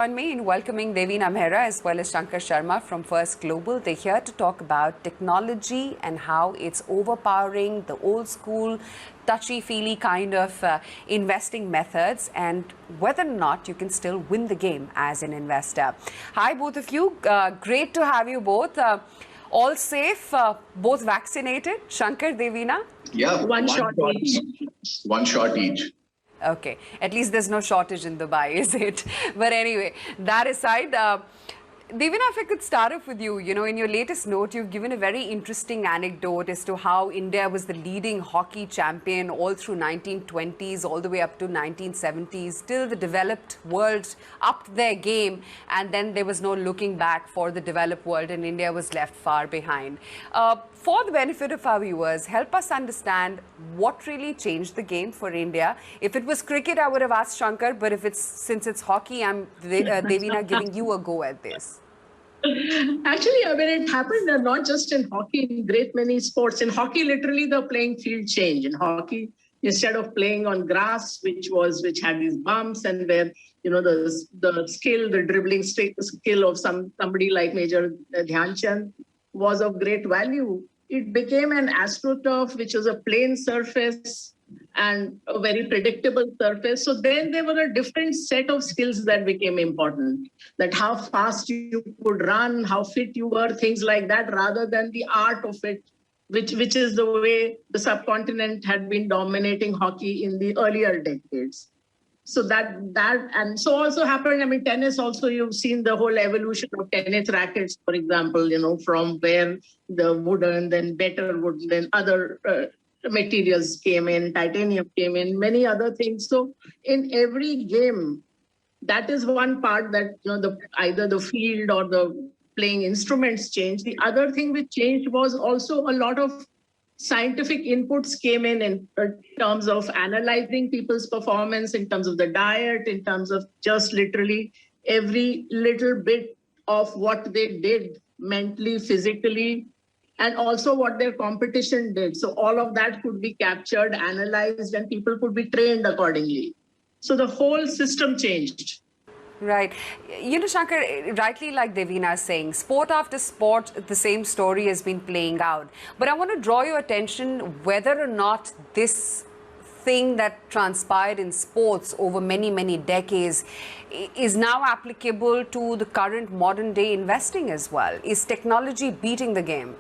join me in welcoming Devina Mehra as well as Shankar Sharma from First Global. They're here to talk about technology and how it's overpowering the old school, touchy-feely kind of investing methods and whether or not you can still win the game as an investor. Hi, both of you. Great to have you both. All safe, both vaccinated. Shankar, Devina? Yeah, one shot each. One shot each. Okay, at least there's no shortage in Dubai, is it? But anyway, that aside, Devina, if I could start off with you, in your latest note, you've given a very interesting anecdote as to how India was the leading hockey champion all through 1920s, all the way up to 1970s, till the developed world upped their game, and then there was no looking back for the developed world, and India was left far behind. For the benefit of our viewers, help us understand what really changed the game for India. If it was cricket, I would have asked Shankar, but since it's hockey, I'm Devina giving you a go at this. Actually, it happened not just in hockey, in great many sports. In hockey, literally the playing field changed. In hockey, instead of playing on grass, which had these bumps and where the skill, the dribbling skill of somebody like Major Dhyan Chand was of great value, it became an AstroTurf, which was a plain surface and a very predictable surface. So then there were a different set of skills that became important, that how fast you could run, how fit you were, things like that, rather than the art of it, which is the way the subcontinent had been dominating hockey in the earlier decades. So that and so also happened, tennis also, you've seen the whole evolution of tennis rackets, for example, from where the wooden, then better wood, then other materials came in, titanium came in, many other things. So in every game, that is one part that, either the field or the playing instruments changed. The other thing which changed was also a lot of scientific inputs came in terms of analyzing people's performance, in terms of the diet, in terms of just literally every little bit of what they did mentally, physically, and also what their competition did. So all of that could be captured, analyzed, and people could be trained accordingly. So the whole system changed. Right. Shankar, rightly like Devina is saying, sport after sport, the same story has been playing out. But I want to draw your attention whether or not this thing that transpired in sports over many, many decades is now applicable to the current modern day investing as well. Is technology beating the game?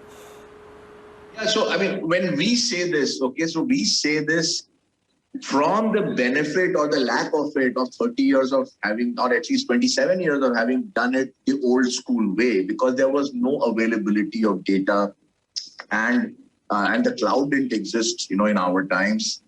Yeah, so when we say this, we say this from the benefit or the lack of it of 30 years of having, or at least 27 years of having done it the old school way, because there was no availability of data and the cloud didn't exist, in our times.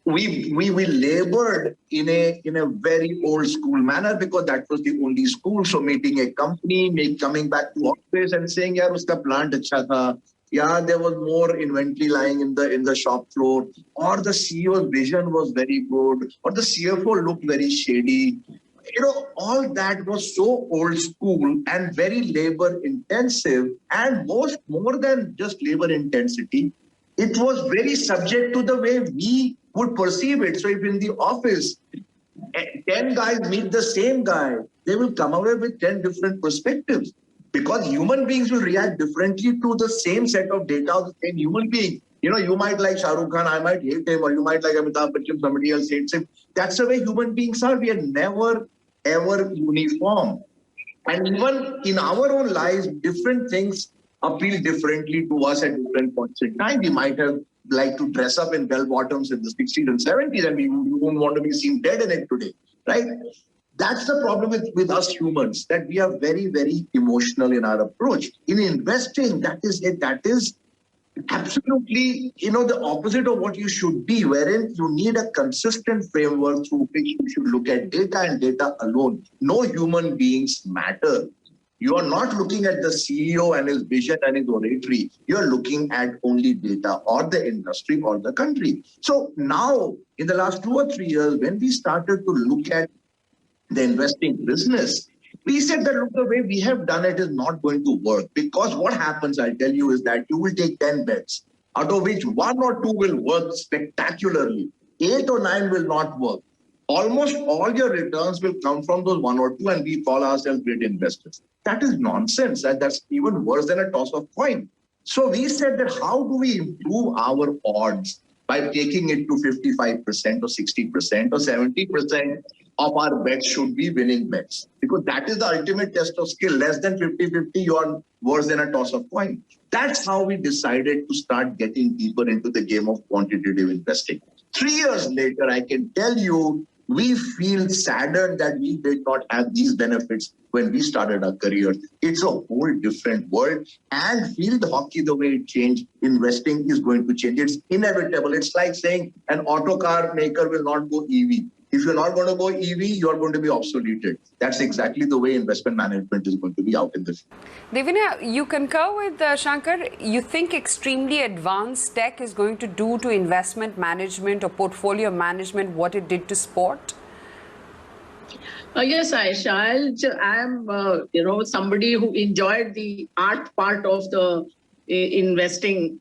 We labored in a very old school manner because that was the only school. So meeting a company, coming back to office and saying, "Yaar, uska plant acha tha." Yeah, there was more inventory lying in the shop floor, or the CEO's vision was very good, or the CFO looked very shady. All that was so old school and very labor intensive, and more than just labor intensity, it was very subject to the way we would perceive it. So if in the office, 10 guys meet the same guy, they will come away with 10 different perspectives. Because human beings will react differently to the same set of data of the same human being. You might like Shah Rukh Khan, I might hate him, or you might like Amitabh Bachchan, somebody else hates him. That's the way human beings are. We are never, ever uniform. And even in our own lives, different things appeal differently to us at different points in time. We might have liked to dress up in bell bottoms in the 60s and 70s, and we don't want to be seen dead in it today, right? That's the problem with us humans, that we are very, very emotional in our approach. In investing, that is absolutely, the opposite of what you should be, wherein you need a consistent framework through which you should look at data and data alone. No human beings matter. You are not looking at the CEO and his vision and his oratory. You are looking at only data or the industry or the country. So now, in the last 2 or 3 years, when we started to look at the investing business, we said that, look, the way we have done it is not going to work, because what happens, I'll tell you, is that you will take 10 bets, out of which 1 or 2 will work spectacularly, 8 or 9 will not work. almost all your returns will come from those one or two, and we call ourselves great investors. That is nonsense, and that's even worse than a toss of coin. So we said that how do we improve our odds by taking it to 55% or 60% or 70% of our bets should be winning bets? Because that is the ultimate test of skill. Less than 50-50, you are worse than a toss of coin. That's how we decided to start getting deeper into the game of quantitative investing. 3 years later, I can tell you, we feel saddened that we did not have these benefits when we started our career. It's a whole different world, and field hockey, the way it changed, investing is going to change. It's inevitable. It's like saying an auto car maker will not go EV. If you're not going to go EV, you're going to be obsoleted. That's exactly the way investment management is going to be out in the future. Devina, you concur with Shankar? You think extremely advanced tech is going to do to investment management or portfolio management what it did to sport? Yes, Aisha. I'm somebody who enjoyed the art part of the investing.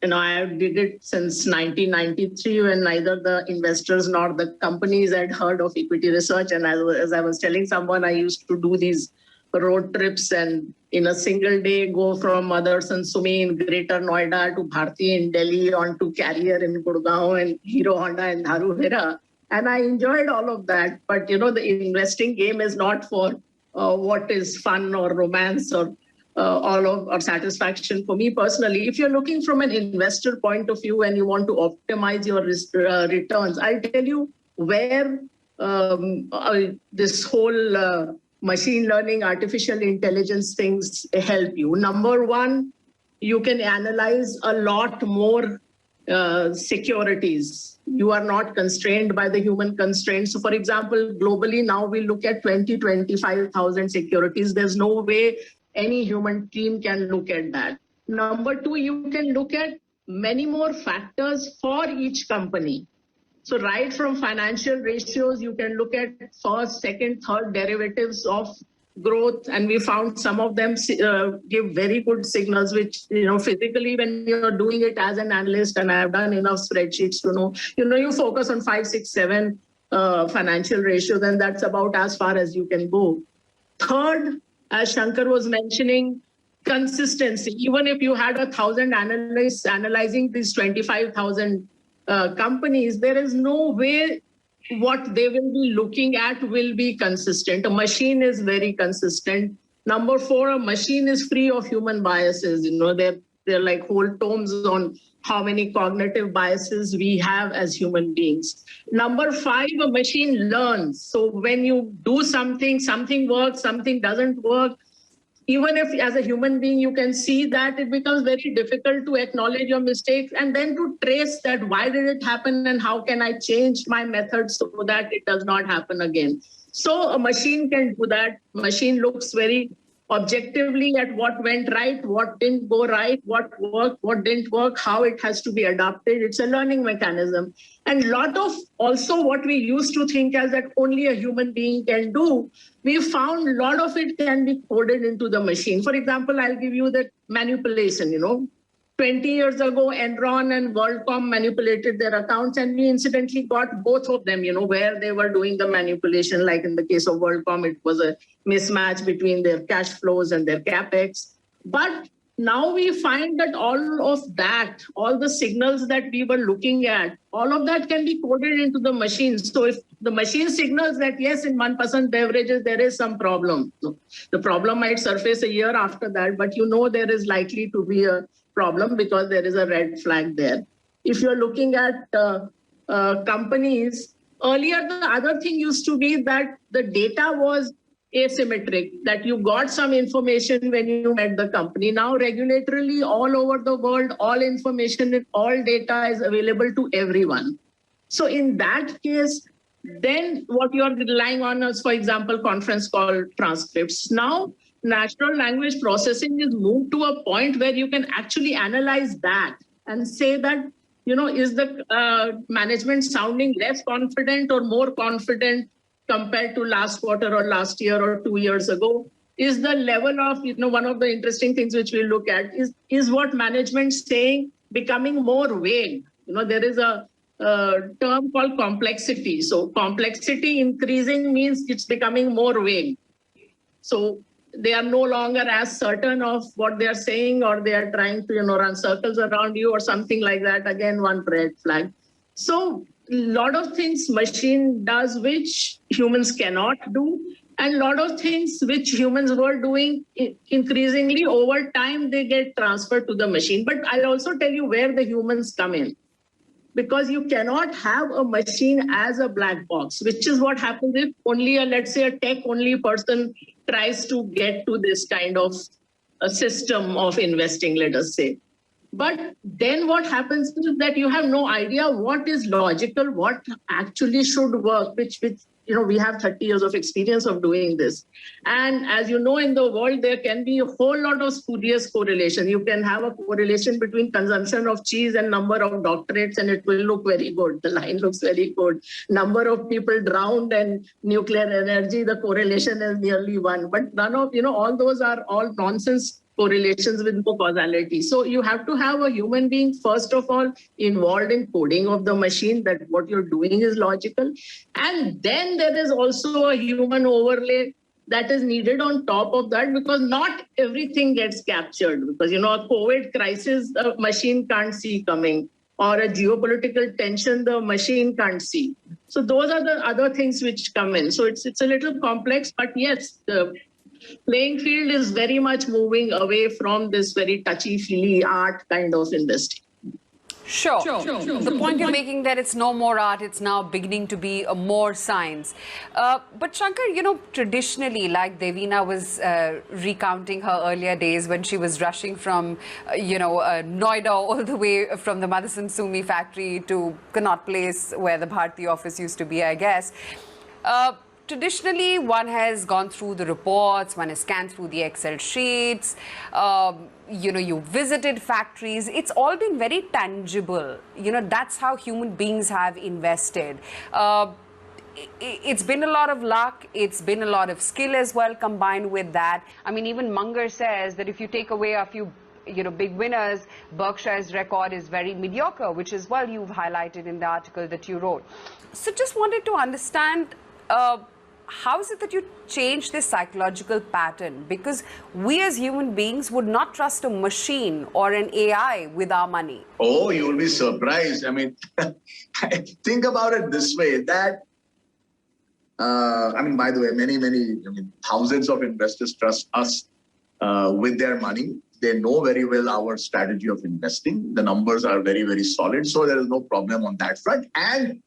I did it since 1993 when neither the investors nor the companies had heard of equity research. And as I was telling someone, I used to do these road trips and in a single day go from Motherson Sumi in Greater Noida to Bharti in Delhi on to Carrier in Gurgaon and Hero Honda in Dharuhera. And I enjoyed all of that. But, the investing game is not for what is fun or romance or or satisfaction for me personally. If you're looking from an investor point of view and you want to optimize your returns, I'll tell you where this whole machine learning, artificial intelligence things help you. Number one, you can analyze a lot more securities. You are not constrained by the human constraints. So for example, globally now we look at 25,000 securities. There's no way any human team can look at that. Number two, you can look at many more factors for each company. So right from financial ratios, you can look at first, second, third derivatives of growth. And we found some of them give very good signals, which, physically when you're doing it as an analyst, and I have done enough spreadsheets to know, you focus on 5, 6, 7 financial ratios, and that's about as far as you can go. Third, as Shankar was mentioning, consistency. Even if you had 1,000 analysts analyzing these 25,000 companies, there is no way what they will be looking at will be consistent. A machine is very consistent. Number four, a machine is free of human biases. They're like whole tomes on how many cognitive biases we have as human beings. Number five, a machine learns. So when you do something works, something doesn't work. Even if as a human being, you can see that it becomes very difficult to acknowledge your mistakes and then to trace that why did it happen and how can I change my method so that it does not happen again. So a machine can do that. Machine looks very objectively at what went right, what didn't go right, what worked, what didn't work, how it has to be adapted. It's a learning mechanism. And a lot of also what we used to think as that only a human being can do, we found a lot of it can be coded into the machine. For example, I'll give you the manipulation, 20 years ago, Enron and WorldCom manipulated their accounts, and we incidentally got both of them, where they were doing the manipulation. Like in the case of WorldCom, it was a mismatch between their cash flows and their capex. But now we find that all of that, all the signals that we were looking at, all of that can be coded into the machine. So if the machine signals that, yes, in 1% beverages, there is some problem. The problem might surface a year after that, but there is likely to be a problem because there is a red flag there. If you're looking at companies, earlier the other thing used to be that the data was asymmetric, that you got some information when you met the company. Now regulatorily all over the world, all information, all data is available to everyone. So in that case, then what you're relying on is, for example, conference call transcripts. Now, natural language processing is moved to a point where you can actually analyze that and say that, is the management sounding less confident or more confident compared to last quarter or last year or 2 years ago? Is the level of, one of the interesting things which we look at is what management saying becoming more vague? There is a term called complexity. So complexity increasing means it's becoming more vague. So they are no longer as certain of what they are saying, or they are trying to, run circles around you or something like that. Again, one red flag. So a lot of things machine does which humans cannot do, and a lot of things which humans were doing increasingly over time, they get transferred to the machine. But I'll also tell you where the humans come in, because you cannot have a machine as a black box, which is what happens if only let's say a tech only person tries to get to this kind of a system of investing, let us say. But then what happens is that you have no idea what is logical, what actually should work, which we have 30 years of experience of doing this. And as you know, in the world, there can be a whole lot of spurious correlation. You can have a correlation between consumption of cheese and number of doctorates, and it will look very good. The line looks very good. Number of people drowned and nuclear energy, the correlation is nearly 1. But none of, all those are all nonsense correlations with no causality. So you have to have a human being, first of all, involved in coding of the machine, that what you're doing is logical. And then there is also a human overlay that is needed on top of that, because not everything gets captured. Because, a COVID crisis, the machine can't see coming, or a geopolitical tension, the machine can't see. So those are the other things which come in. So it's a little complex, but yes, the playing field is very much moving away from this very touchy-feely art kind of investing. Sure. The point you're making that it's no more art, it's now beginning to be a more science. But Shankar, traditionally, like Devina was recounting her earlier days when she was rushing from, Noida all the way from the Motherson Sumi factory to Connaught Place, where the Bharti office used to be, I guess. Traditionally, one has gone through the reports, one has scanned through the Excel sheets, you visited factories. It's all been very tangible. That's how human beings have invested. It's been a lot of luck. It's been a lot of skill as well combined with that. I mean, even Munger says that if you take away a few big winners, Berkshire's record is very mediocre, which is, well, you've highlighted in the article that you wrote. So just wanted to understand, how is it that you change this psychological pattern? Because we as human beings would not trust a machine or an AI with our money. Oh, you will be surprised. I mean, think about it this way, that, by the way, many, thousands of investors trust us with their money. They know very well our strategy of investing. The numbers are very, very solid. So there is no problem on that front. And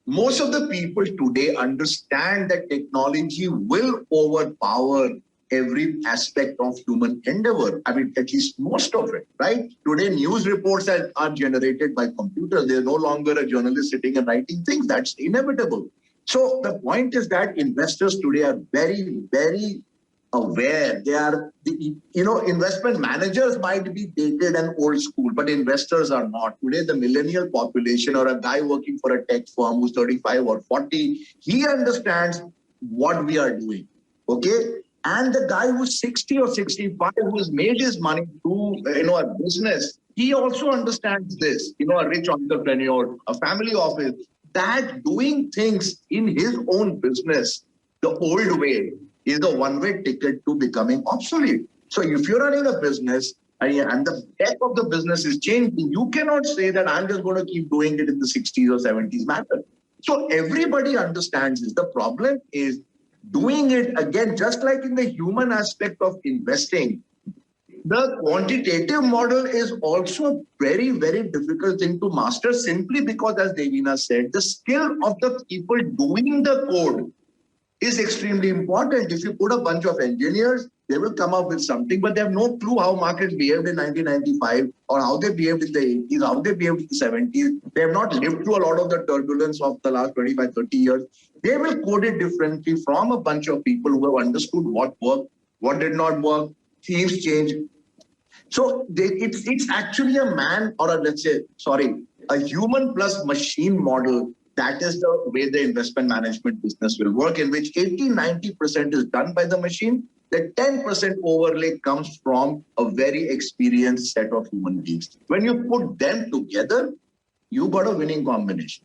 most of the people today understand that technology will overpower every aspect of human endeavor. At least most of it, right? Today, news reports are generated by computers. There's no longer a journalist sitting and writing things. That's inevitable. So the point is that investors today are very, very aware. They are, investment managers might be dated and old school, but investors are not. Today, the millennial population, or a guy working for a tech firm who's 35 or 40, he understands what we are doing, okay? And the guy who's 60 or 65, who's made his money through, a business, he also understands this, a rich entrepreneur, a family office, that doing things in his own business the old way is the one-way ticket to becoming obsolete. So if you're running a business and the tech of the business is changing, you cannot say that I'm just going to keep doing it in the 60s or 70s method. So everybody understands this. The problem is doing it again, just like in the human aspect of investing. The quantitative model is also a very, very difficult thing to master, simply because, as Devina said, the skill of the people doing the code is extremely important. If you put a bunch of engineers, they will come up with something, but they have no clue how markets behaved in 1995 or how they behaved in the 80s, how they behaved in the 70s. They have not lived through a lot of the turbulence of the last 25, 30 years. They will code it differently from a bunch of people who have understood what worked, what did not work, themes change. So it's actually a human plus machine model. That is the way the investment management business will work, in which 80-90% is done by the machine. The 10% overlay comes from a very experienced set of human beings. When you put them together, you got a winning combination.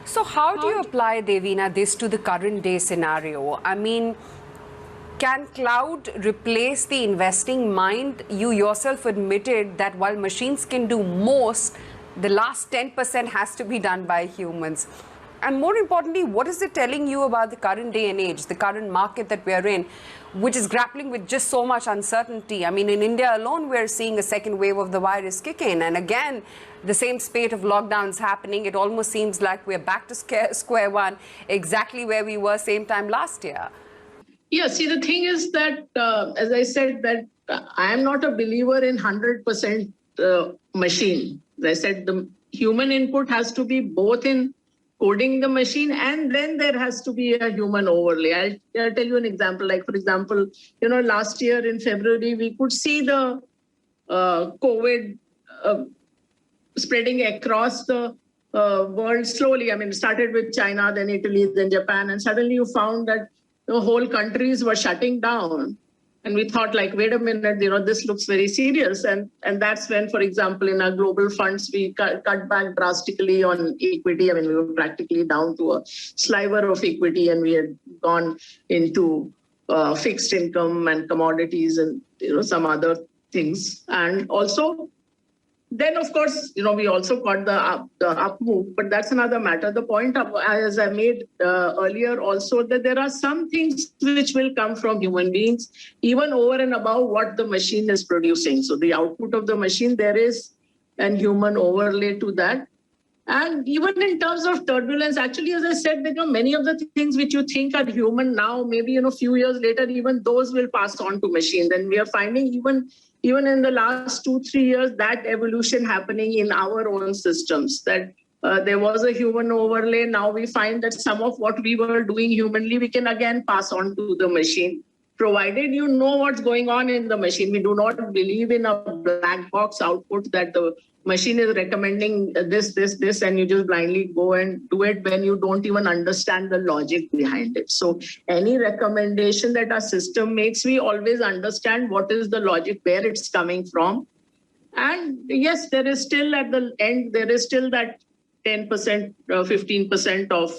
So how do you apply, Devina, this to the current day scenario? I mean, can cloud replace the investing mind? You yourself admitted that while machines can do most, the last 10% has to be done by humans. And more importantly, what is it telling you about the current day and age, the current market that we are in, which is grappling with just so much uncertainty? I mean, in India alone, we're seeing a second wave of the virus kick in. And again, the same spate of lockdowns happening. It almost seems like we're back to square one, exactly where we were same time last year. Yeah, see, the thing is that, as I said, that I am not a believer in 100% machine. As I said, the human input has to be both in coding the machine, and then there has to be a human overlay. I'll tell you an example. Like, for example, last year in February, we could see the COVID spreading across the world slowly. I mean, it started with China, then Italy, then Japan, and suddenly you found that the whole countries were shutting down. And we thought, like, wait a minute, this looks very serious. And that's when, for example, in our global funds, we cut back drastically on equity. I mean, we were practically down to a sliver of equity, and we had gone into fixed income and commodities and, some other things. And also, then, of course, we also got the up move, but that's another matter. The point, as I made earlier also, that there are some things which will come from human beings, even over and above what the machine is producing. So the output of the machine, there is an human overlay to that. And even in terms of turbulence, actually, as I said, many of the things which you think are human now, maybe, a few years later, even those will pass on to machines. And we are finding even in the last 2-3 years, that evolution happening in our own systems, that there was a human overlay. Now we find that some of what we were doing humanly, we can again pass on to the machine, provided you know what's going on in the machine. We do not believe in a black box output that the machine is recommending this, and you just blindly go and do it when you don't even understand the logic behind it. So any recommendation that our system makes, we always understand what is the logic, where it's coming from. And yes, there is still at the end, there is still that 10%, 15% of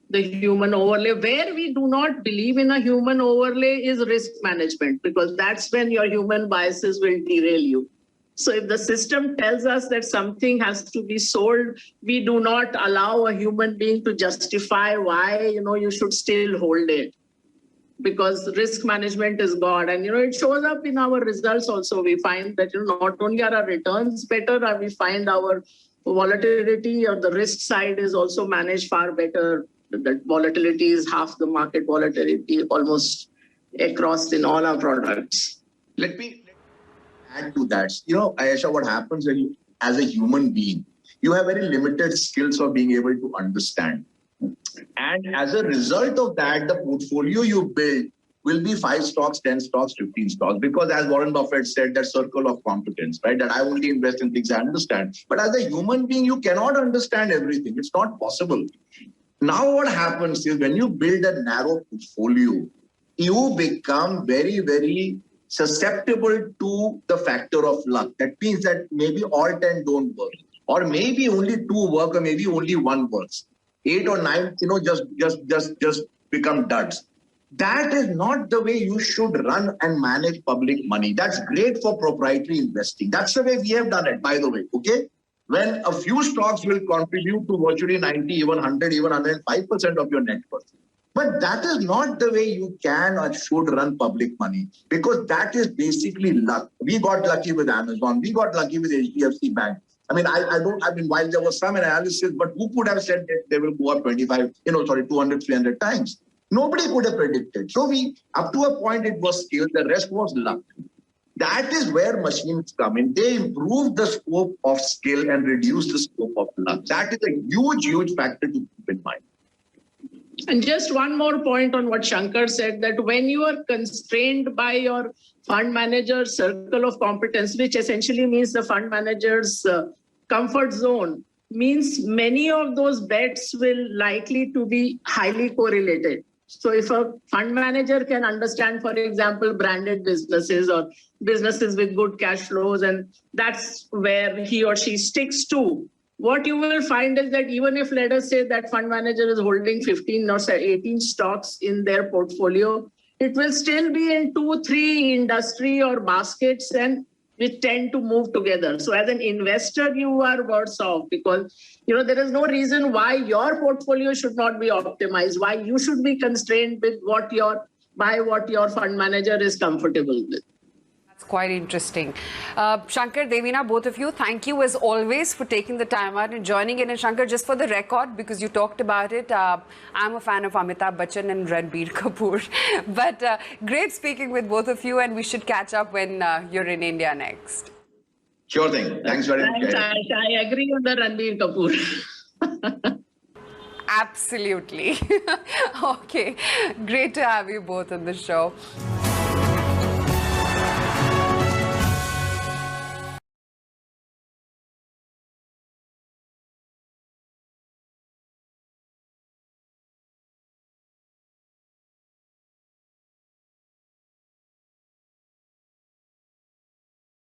the human overlay. Where we do not believe in a human overlay is risk management, because that's when your human biases will derail you. So if the system tells us that something has to be sold, we do not allow a human being to justify why, you should still hold it, because risk management is God. And, it shows up in our results also. We find that, not only are our returns better, and we find our volatility or the risk side is also managed far better. That volatility is half the market volatility almost across in all our products. Let me add to that. Ayesha, what happens when you, as a human being, you have very limited skills of being able to understand. And as a result of that, the portfolio you build will be 5 stocks, 10 stocks, 15 stocks. Because as Warren Buffett said, that circle of competence, right? That I only invest in things I understand. But as a human being, you cannot understand everything. It's not possible. Now what happens is when you build a narrow portfolio, you become very, very susceptible to the factor of luck. That means that maybe all 10 don't work, or maybe only 2 work, or maybe only 1 works. 8 or 9, just become duds. That is not the way you should run and manage public money. That's great for proprietary investing. That's the way we have done it, by the way, okay? When a few stocks will contribute to virtually 90, even 100, even 105% of your net worth. But that is not the way you can or should run public money, because that is basically luck. We got lucky with Amazon. We got lucky with HDFC Bank. I mean, while there was some analysis, but who could have said that they will go up 200, 300 times? Nobody could have predicted. So up to a point, it was skill. The rest was luck. That is where machines come in. They improve the scope of skill and reduce the scope of luck. That is a huge, huge factor to keep in mind. And just one more point on what Shankar said, that when you are constrained by your fund manager's circle of competence, which essentially means the fund manager's comfort zone, means many of those bets will likely to be highly correlated. So if a fund manager can understand, for example, branded businesses or businesses with good cash flows, and that's where he or she sticks to, what you will find is that even if, let us say, that fund manager is holding 15 or 18 stocks in their portfolio, it will still be in 2-3 industry or baskets, and which tend to move together. So as an investor, you are worse off, because there is no reason why your portfolio should not be optimized, why you should be constrained with what your fund manager is comfortable with. That's quite interesting. Shankar, Devina, both of you, thank you as always for taking the time out and joining in. And Shankar, just for the record, because you talked about it, I'm a fan of Amitabh Bachchan and Ranbir Kapoor. But great speaking with both of you, and we should catch up when you're in India next. Sure thing. Thanks very much. Thanks. I agree on the Ranbir Kapoor. Absolutely. Okay. Great to have you both on the show.